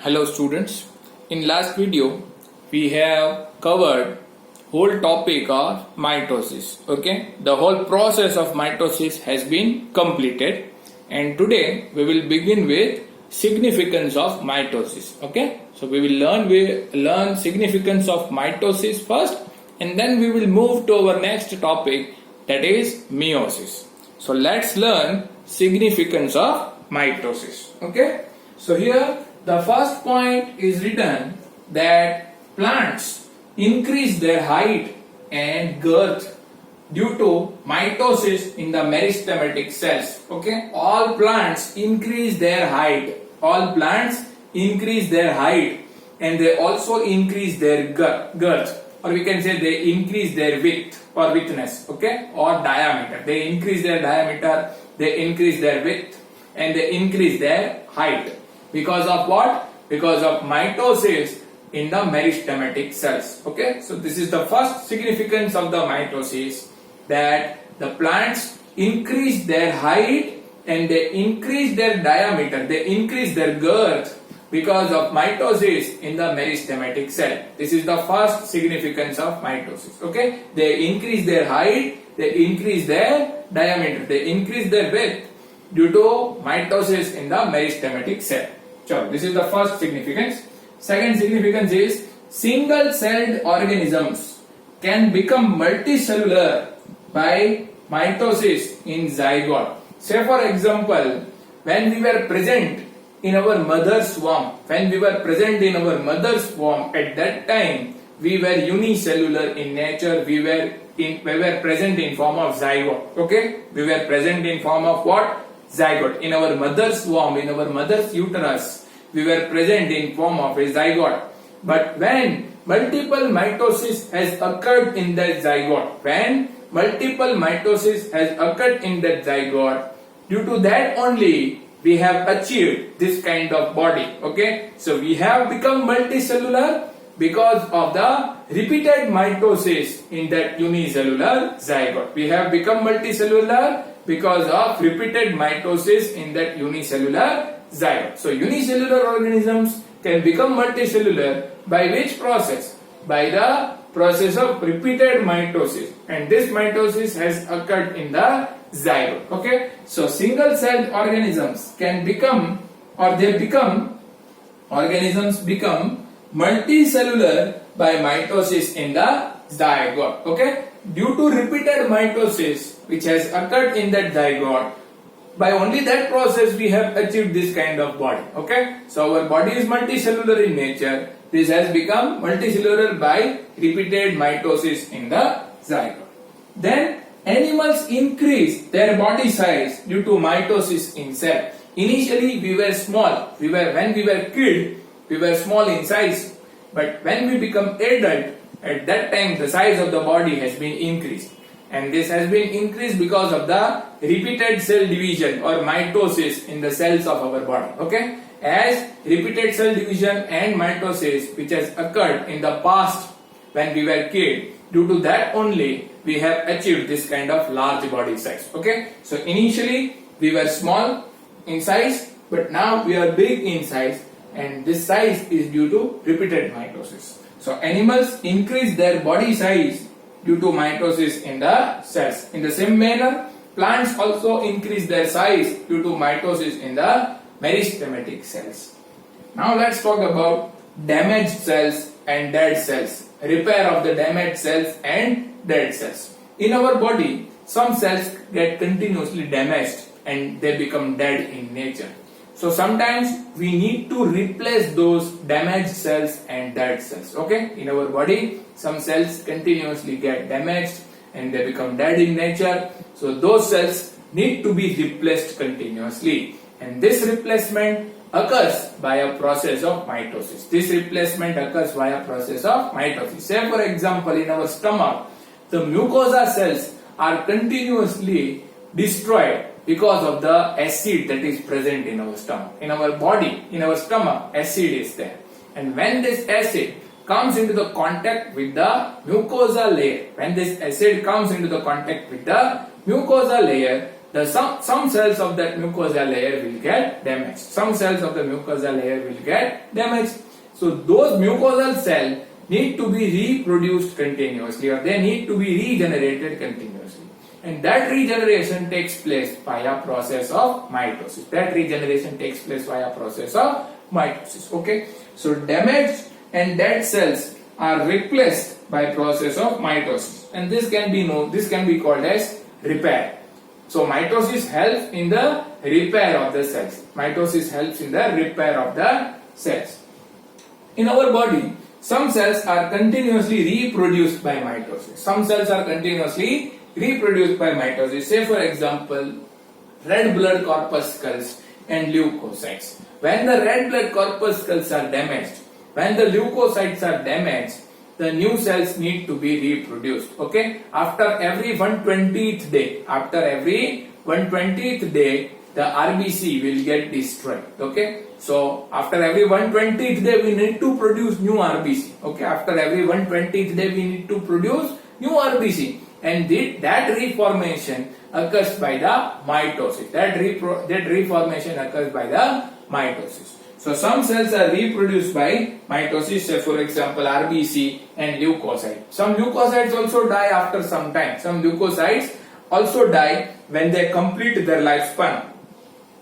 Hello students, in last video we have covered whole topic of mitosis. Okay, the whole process of mitosis has been completed and today we will begin with significance of mitosis. Okay, so we will learn significance of mitosis first and then we will move to our next topic, that is meiosis. So let's learn significance of mitosis. Okay, so here the first point is written that plants increase their height and girth due to mitosis in the meristematic cells. Okay, all plants increase their height. All plants increase their height and they also increase their girth, or we can say they increase their width or widthness. Okay, or diameter. They increase their diameter, they increase their width, and they increase their height. Because of what? Because of mitosis in the meristematic cells. Okay, so this is the first significance of the mitosis, that the plants increase their height and they increase their diameter, they increase their girth because of mitosis in the meristematic cell. This is the first significance of mitosis. Okay, they increase their height, they increase their diameter, they increase their width due to mitosis in the meristematic cell. So this is the first significance. Second significance is single-celled organisms can become multicellular by mitosis in zygote. Say for example, when we were present in our mother's womb, at that time we were unicellular in nature. We were present in form of zygote. Okay, we were present in form of what? Zygote. In our mother's womb, in our mother's uterus, we were present in form of a zygote. But when multiple mitosis has occurred in that zygote, due to that only we have achieved this kind of body. Okay, so we have become multicellular because of the repeated mitosis in that unicellular zygote. We have become multicellular because of repeated mitosis in that unicellular zygote. So unicellular organisms can become multicellular by which process? By the process of repeated mitosis, and this mitosis has occurred in the zygote. Okay, so single-celled organisms can become, or organisms become multicellular by mitosis in the zygote. Okay, due to repeated mitosis which has occurred in that zygote, by only that process we have achieved this kind of body. Okay, so our body is multicellular in nature. This has become multicellular by repeated mitosis in the zygote. Then animals increase their body size due to mitosis in cell. Initially we were small. When we were killed, we were small in size. But when we become adult, at that time the size of the body has been increased. And this has been increased because of the repeated cell division or mitosis in the cells of our body. Okay, as repeated cell division and mitosis which has occurred in the past when we were killed, due to that only we have achieved this kind of large body size. Okay, so initially we were small in size, but now we are big in size, and this size is due to repeated mitosis. So animals increase their body size due to mitosis in the cells. In the same manner, plants also increase their size due to mitosis in the meristematic cells. Now let's talk about damaged cells and dead cells. Repair of the damaged cells and dead cells. In our body, some cells get continuously damaged and they become dead in nature. So sometimes we need to replace those damaged cells and dead cells. Okay, in our body, some cells continuously get damaged and they become dead in nature. So those cells need to be replaced continuously, and this replacement occurs by a process of mitosis. Say for example, in our stomach, the mucosa cells are continuously destroyed because of the acid that is present in our stomach. In our body, in our stomach, acid is there. And when this acid comes into the contact with the mucosa layer, some cells of that mucosal layer will get damaged. Some cells of the mucosal layer will get damaged. So those mucosal cells need to be reproduced continuously, or they need to be regenerated continuously. And that regeneration takes place via process of mitosis. Okay. So damaged and dead cells are replaced by process of mitosis, and this can be called as repair. So mitosis helps in the repair of the cells. In our body, some cells are continuously reproduced by mitosis. Say for example, red blood corpuscles and leukocytes. When the red blood corpuscles are damaged, when the leukocytes are damaged, the new cells need to be reproduced. Okay, after every 120th day, the RBC will get destroyed. Okay, so after every 120th day we need to produce new RBC. And that reformation occurs by the mitosis. So some cells are reproduced by mitosis, say for example RBC and leukocyte. Some leukocytes also die after some time. Some leukocytes also die when they complete their lifespan.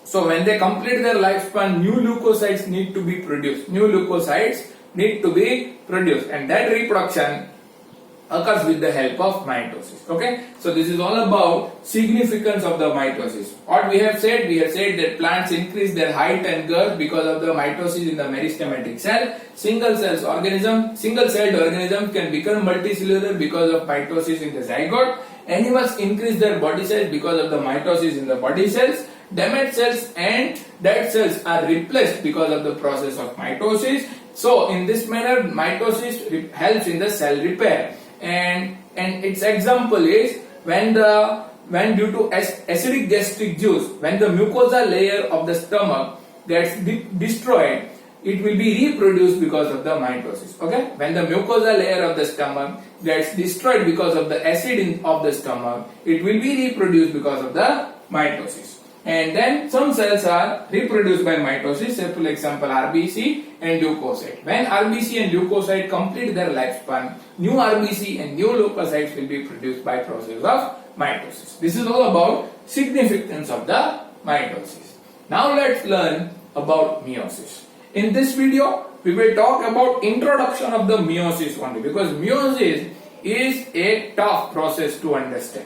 So when they complete their lifespan, new leukocytes need to be produced. And that reproduction occurs with the help of mitosis. Okay, so this is all about significance of the mitosis. What we have said that plants increase their height and girth because of the mitosis in the meristematic cell. Single-celled organisms can become multicellular because of mitosis in the zygote. Animals increase their body size because of the mitosis in the body cells. Damaged cells and dead cells are replaced because of the process of mitosis. So in this manner, mitosis helps in the cell repair. And its example is when due to acidic gastric juice, when the mucosal layer of the stomach gets destroyed, it will be reproduced because of the mitosis. Okay, when the mucosal layer of the stomach gets destroyed because of the acid of the stomach, it will be reproduced because of the mitosis. And then some cells are reproduced by mitosis, say for example RBC and leukocyte. When RBC and leukocyte complete their lifespan, new RBC and new leukocytes will be produced by process of mitosis. This is all about significance of the mitosis. Now let's learn about meiosis. In this video, we will talk about introduction of the meiosis only, because meiosis is a tough process to understand.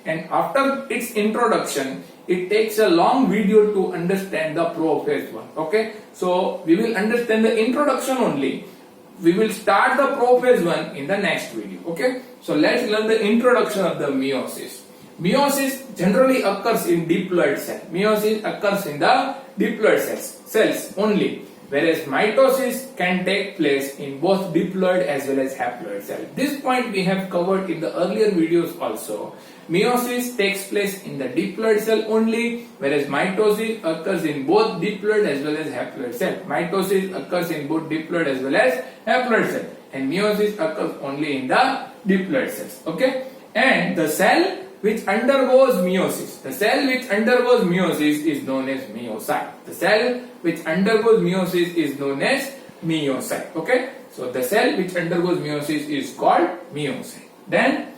And after its introduction, it takes a long video to understand the prophase one. Okay, so we will understand the introduction only. We will start the prophase one in the next video. Okay, so let's learn the introduction of the meiosis. Meiosis generally occurs in diploid cells only, whereas mitosis can take place in both diploid as well as haploid cells. This point we have covered in the earlier videos also. Meiosis takes place in the diploid cell only, whereas mitosis occurs in both diploid as well as haploid cell. And meiosis occurs only in the diploid cells. Okay, and the cell which undergoes meiosis is known as meiocyte. Okay, so the cell which undergoes meiosis is called meiocyte. Then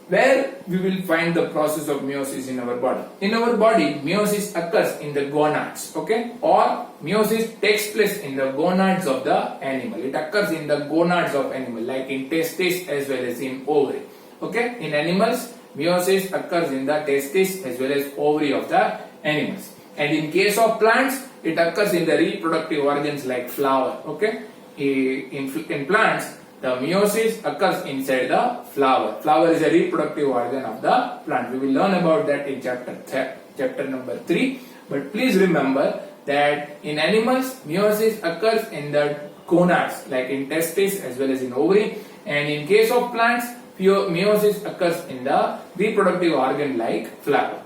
where we will find the process of meiosis in our body? In our body, meiosis occurs in the gonads, okay, or meiosis takes place in the gonads of the animal. It occurs in the gonads of animal, like in testes as well as in ovary. Okay, in animals, meiosis occurs in the testes as well as ovary of the animals. And in case of plants, it occurs in the reproductive organs like flower. Okay, in plants, the meiosis occurs inside the flower. Flower is a reproductive organ of the plant. We will learn about that in chapter number 3. But please remember that in animals, meiosis occurs in the gonads, like in testes as well as in ovary. And in case of plants, meiosis occurs in the reproductive organ like flower.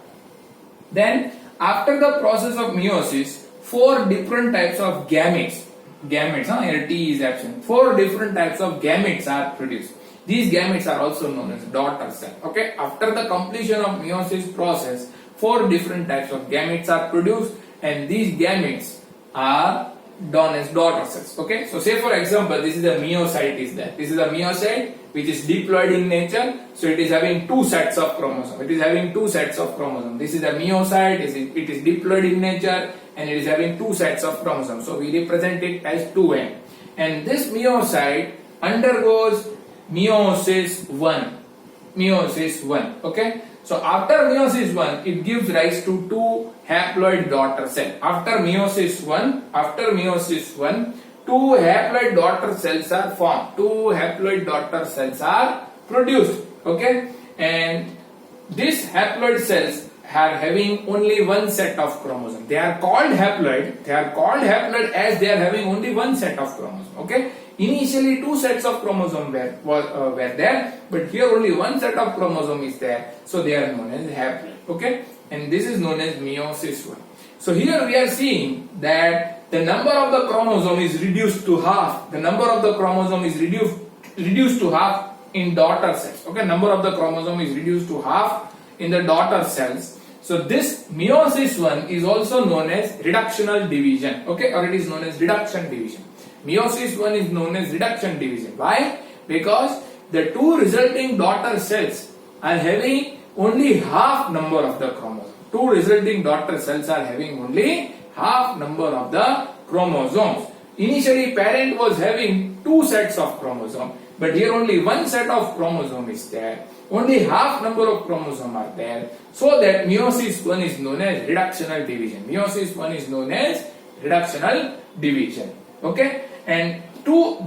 Then, after the process of meiosis, 4 different types of gametes, here T is absent, 4 different types of gametes are produced. These gametes are also known as daughter cell. Okay, after the completion of meiosis process, 4 different types of gametes are produced, and these gametes are known as daughter cells. Okay, so say for example, this is a myocyte is there. This is a myocyte which is diploid in nature, so it is having 2 sets of chromosomes. It is having 2 sets of chromosomes. This is a myocyte, it is diploid in nature, and it is having 2 sets of chromosomes. So we represent it as 2n. And this myocyte undergoes meiosis 1. Meiosis 1. Okay. So after meiosis 1, it gives rise to 2 haploid daughter cells. After meiosis 1, 2 haploid daughter cells are formed. 2 haploid daughter cells are produced. Okay. And these haploid cells are having only 1 set of chromosomes. They are called haploid. They are called haploid as they are having only 1 set of chromosomes. Okay. Initially 2 sets of chromosomes were there, but here only 1 set of chromosome is there, so they are known as haploid. Okay, and this is known as meiosis 1. So here we are seeing that the number of the chromosome is reduced to half. The number of the chromosome is reduced to half in daughter cells. Okay, number of the chromosome is reduced to half in the daughter cells. So this meiosis 1 is also known as reductional division. Okay, or it is known as reduction division. Meiosis 1 is known as reduction division. Why? Because the 2 resulting daughter cells are having only half number of the chromosomes. 2 resulting daughter cells are having only half number of the chromosomes. Initially parent was having 2 sets of chromosomes, but here only 1 set of chromosome is there. Only half number of chromosomes are there. So that meiosis 1 is known as reductional division. Meiosis 1 is known as reductional division. Okay, and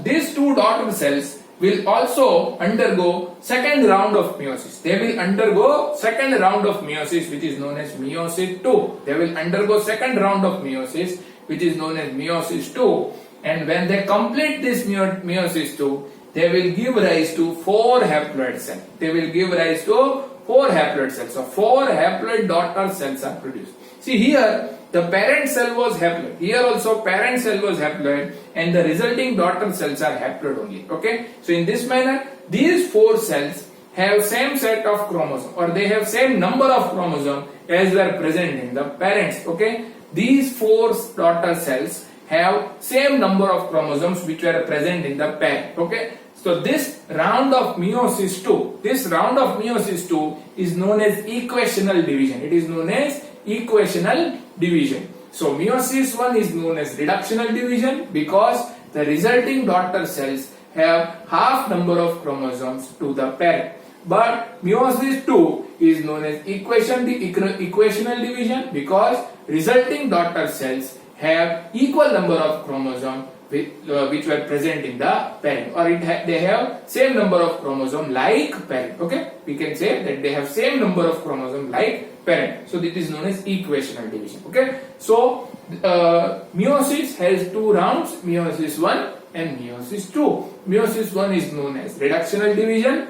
these 2 daughter cells will also undergo second round of meiosis. They will undergo second round of meiosis, which is known as meiosis 2. They will undergo second round of meiosis, which is known as meiosis 2. And when they complete this meiosis 2, they will give rise to 4 haploid cells. They will give rise to 4 haploid cells. So 4 haploid daughter cells are produced. See here, the parent cell was haploid. Here also parent cell was haploid, and the resulting daughter cells are haploid only. Okay. So in this manner, these 4 cells have same set of chromosomes, or they have same number of chromosomes as were present in the parents. Okay. These 4 daughter cells have same number of chromosomes which were present in the parent. Okay. So this round of meiosis 2, is known as equational division. It is known as equational division. So meiosis 1 is known as reductional division because the resulting daughter cells have half number of chromosomes to the parent. But meiosis 2 is known as equational division because resulting daughter cells have equal number of chromosomes which were present in the parent, or they have same number of chromosome like parent. Okay, we can say that they have same number of chromosome like parent. So this is known as equational division. Okay, so meiosis has 2 rounds, meiosis 1 and meiosis 2. Meiosis 1 is known as reductional division.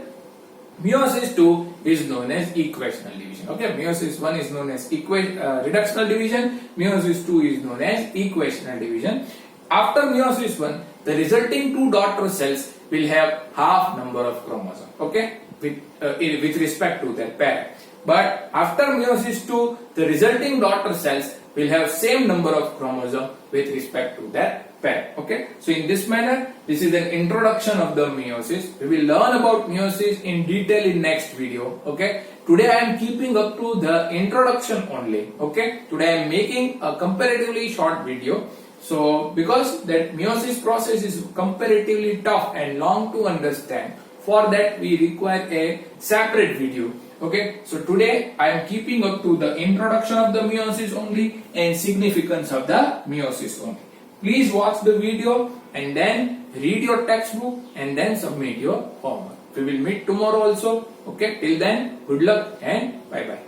Meiosis 2 is known as equational division. Okay, meiosis 1 is known as reductional division. Meiosis 2 is known as equational division. After meiosis 1, the resulting 2 daughter cells will have half number of chromosomes. Okay, with respect to their parent. But after meiosis 2, the resulting daughter cells will have same number of chromosomes with respect to their parent. Okay, so in this manner, this is an introduction of the meiosis. We will learn about meiosis in detail in next video. Okay, today I am keeping up to the introduction only. Okay, today I am making a comparatively short video. So because that meiosis process is comparatively tough and long to understand, for that we require a separate video. Okay, so today I am keeping up to the introduction of the meiosis only and significance of the meiosis only. Please watch the video and then read your textbook and then submit your homework. We will meet tomorrow also. Okay, till then, good luck and bye bye.